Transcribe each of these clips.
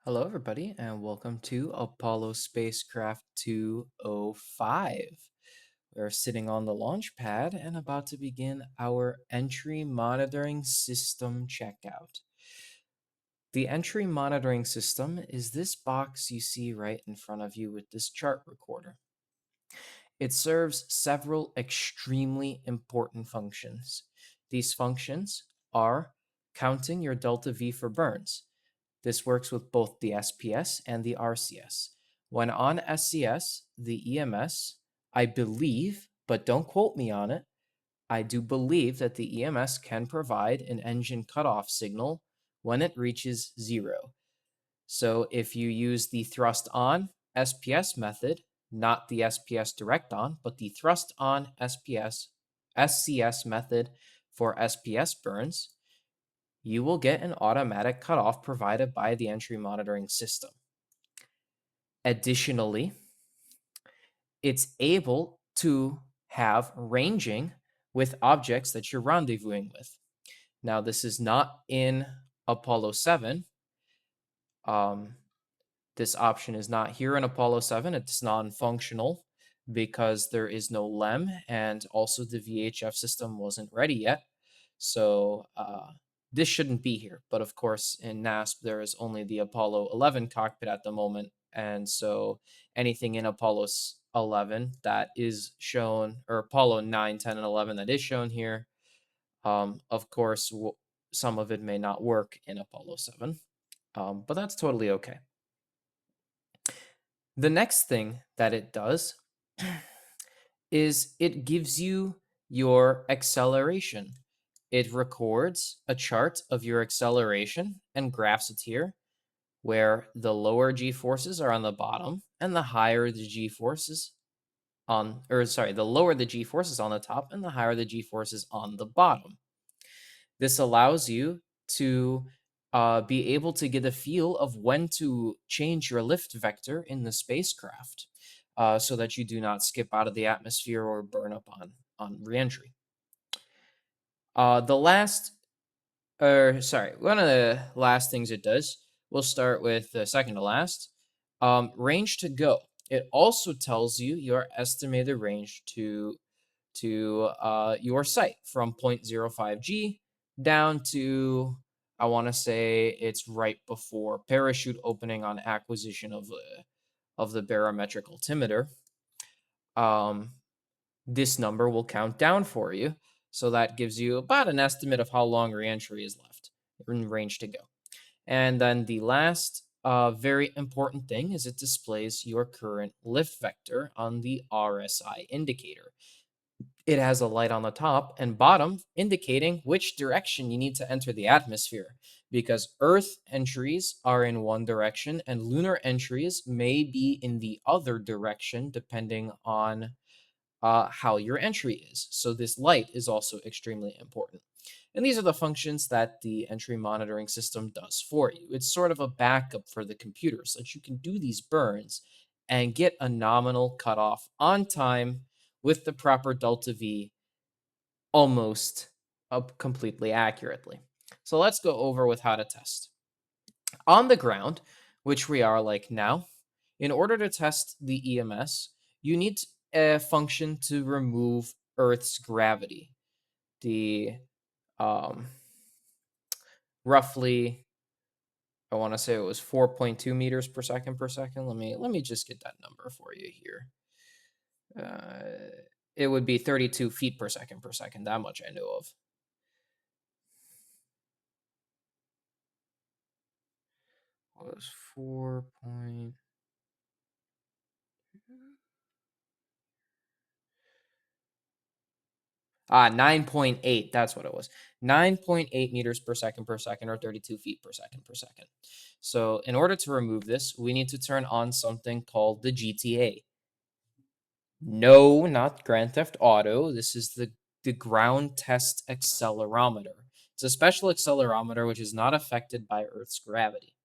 Hello, everybody, and welcome to Apollo Spacecraft 205. We're sitting on the launch pad and about to begin our entry monitoring system checkout. The entry monitoring system is this box you see right in front of you with this chart recorder. It serves several extremely important functions. These functions are counting your delta V for burns. This works with both the SPS and the RCS. When on SCS, the EMS, I believe, but don't quote me on it, I do believe that the EMS can provide an engine cutoff signal when it reaches 0. So if you use the thrust on SPS method, not the SPS direct on, but the thrust on SPS SCS method for SPS burns, you will get an automatic cutoff provided by the entry monitoring system. Additionally, it's able to have ranging with objects that you're rendezvousing with. Now, this is not in Apollo 7. This option is not here in Apollo 7. It's non-functional because there is no LEM, and also the VHF system wasn't ready yet. So this shouldn't be here. But of course, in NASP, there is only the Apollo 11 cockpit at the moment. And so anything in Apollo 11 that is shown, or Apollo 9, 10, and 11 that is shown here, of course, some of it may not work in Apollo 7, but that's totally okay. The next thing that it does is it gives you your acceleration. It records a chart of your acceleration and graphs it here, where the lower g forces are on the bottom and the higher the g forces the lower the g forces on the top and the higher the g forces on the bottom. This allows you to be able to get a feel of when to change your lift vector in the spacecraft so that you do not skip out of the atmosphere or burn up on reentry. One of the last things it does, we'll start with the second to last, range to go. It also tells you your estimated range to your site from 0.05 G down to, I want to say it's right before parachute opening on acquisition of the barometric altimeter. This number will count down for you. So that gives you about an estimate of how long reentry is left in range to go. And then the last very important thing is it displays your current lift vector on the RSI indicator. It has a light on the top and bottom indicating which direction you need to enter the atmosphere, because Earth entries are in one direction and lunar entries may be in the other direction depending on how your entry is. So this light is also extremely important. And these are the functions that the entry monitoring system does for you. It's sort of a backup for the computer so that you can do these burns and get a nominal cutoff on time with the proper delta V almost up completely accurately. So let's go over with how to test. On the ground, which we are like now, in order to test the EMS, you need a function to remove Earth's gravity. The um, roughly, I want to say it was 4.2 meters per second per second. Let me just get that number for you here. It would be 32 feet per second per second. That much I know of. Was 4 point. 9.8. That's what it was. 9.8 meters per second, or 32 feet per second per second. So in order to remove this, we need to turn on something called the GTA. No, not Grand Theft Auto. This is the ground test accelerometer. It's a special accelerometer which is not affected by Earth's gravity.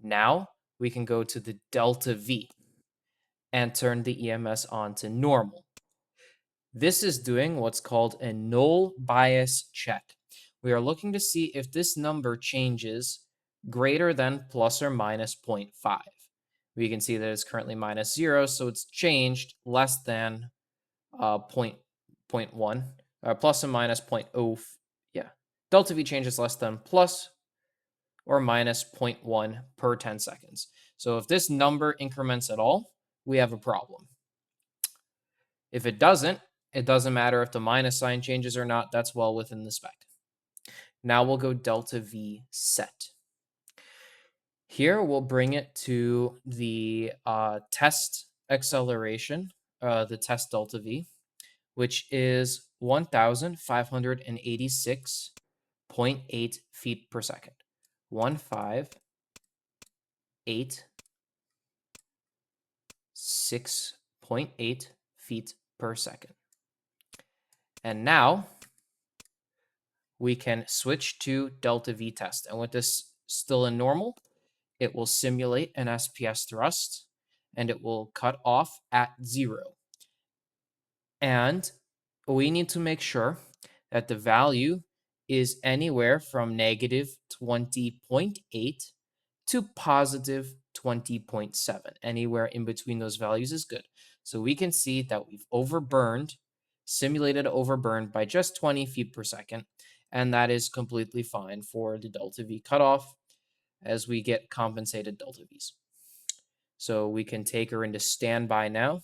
Now we can go to the delta V and turn the EMS on to normal. This is doing what's called a null bias check. We are looking to see if this number changes greater than plus or minus zero point 0.5. We can see that it's currently minus 0, so it's changed less than point 1, plus or minus point 0. Yeah, delta V changes less than plus or minus zero point 0.1 per 10 seconds. So if this number increments at all, we have a problem. If it doesn't matter if the minus sign changes or not. That's well within the spec. Now we'll go delta V set. Here we'll bring it to the test acceleration, the test delta V, which is 1,586.8 feet per second. 1,586.8 feet per second. And now we can switch to delta V test. And with this still in normal, it will simulate an SPS thrust and it will cut off at 0. And we need to make sure that the value is anywhere from negative 20.8 to positive 20.7. Anywhere in between those values is good. So we can see that we've simulated overburned by just 20 feet per second. And that is completely fine for the delta V cutoff as we get compensated delta Vs. So we can take her into standby now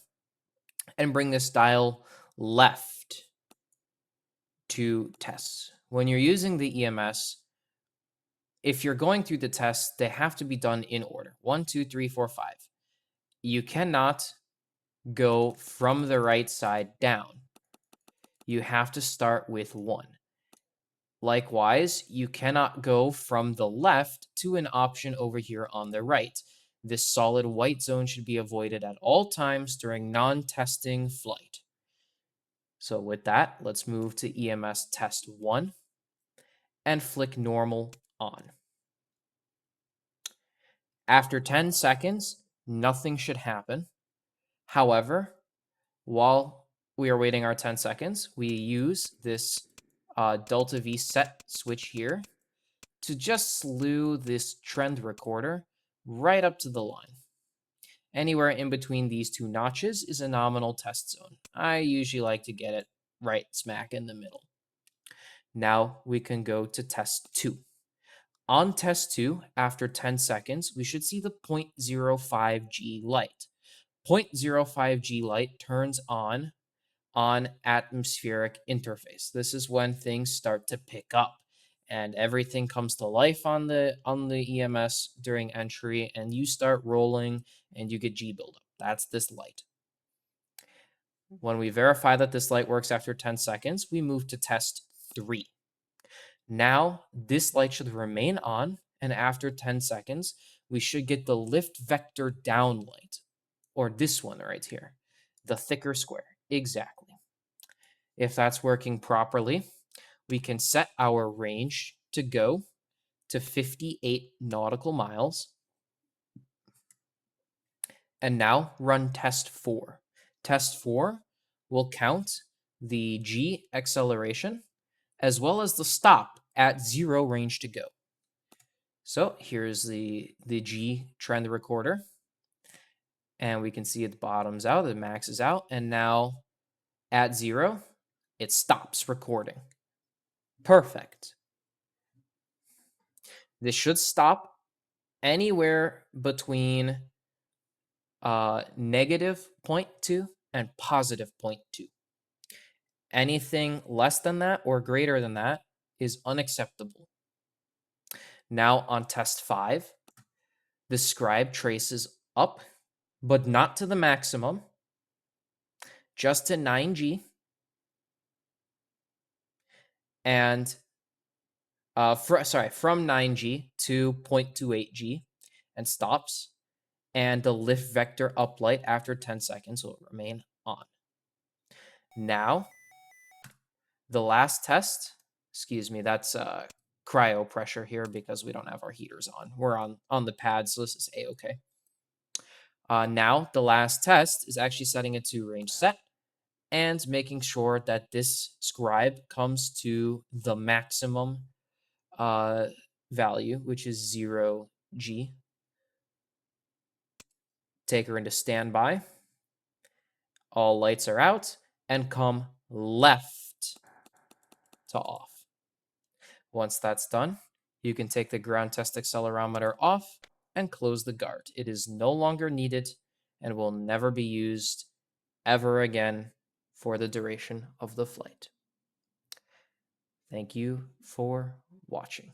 and bring this dial left to tests. When you're using the EMS, if you're going through the tests, they have to be done in order. 1, 2, 3, 4, 5. You cannot go from the right side down. You have to start with 1. Likewise, you cannot go from the left to an option over here on the right. This solid white zone should be avoided at all times during non-testing flight. So with that, let's move to EMS test 1 and flick normal on. After 10 seconds, nothing should happen. However, while we are waiting our 10 seconds, we use this delta V set switch here to just slew this trend recorder right up to the line. Anywhere in between these two notches is a nominal test zone. I usually like to get it right smack in the middle. Now we can go to test 2. On test 2, after 10 seconds, we should see the 0.05G light. 0.05G light turns on atmospheric interface. This is when things start to pick up and everything comes to life on the EMS during entry, and you start rolling and you get G buildup. That's this light. When we verify that this light works after 10 seconds, we move to test 3. Now this light should remain on, and after 10 seconds, we should get the lift vector down light, or this one right here, the thicker square. Exactly. If that's working properly, we can set our range to go to 58 nautical miles. And now run test 4. Test 4 will count the G acceleration as well as the stop at 0 range to go. So here's the G trend recorder. And we can see it bottoms out, it maxes out, and now at 0, it stops recording. Perfect. This should stop anywhere between negative 0.2 and positive 0.2. Anything less than that or greater than that is unacceptable. Now on test 5, the scribe traces up, but not to the maximum, just to 9G. And from 9G to 0.28G and stops. And the lift vector uplight after 10 seconds will remain on. Now, the last test, excuse me, that's cryo pressure here because we don't have our heaters on. We're on the pad, so this is A-okay. Now, the last test is actually setting it to range set and making sure that this scribe comes to the maximum value, which is 0G. Take her into standby. All lights are out, and come left to off. Once that's done, you can take the ground test accelerometer off and close the guard. It is no longer needed and will never be used ever again for the duration of the flight. Thank you for watching.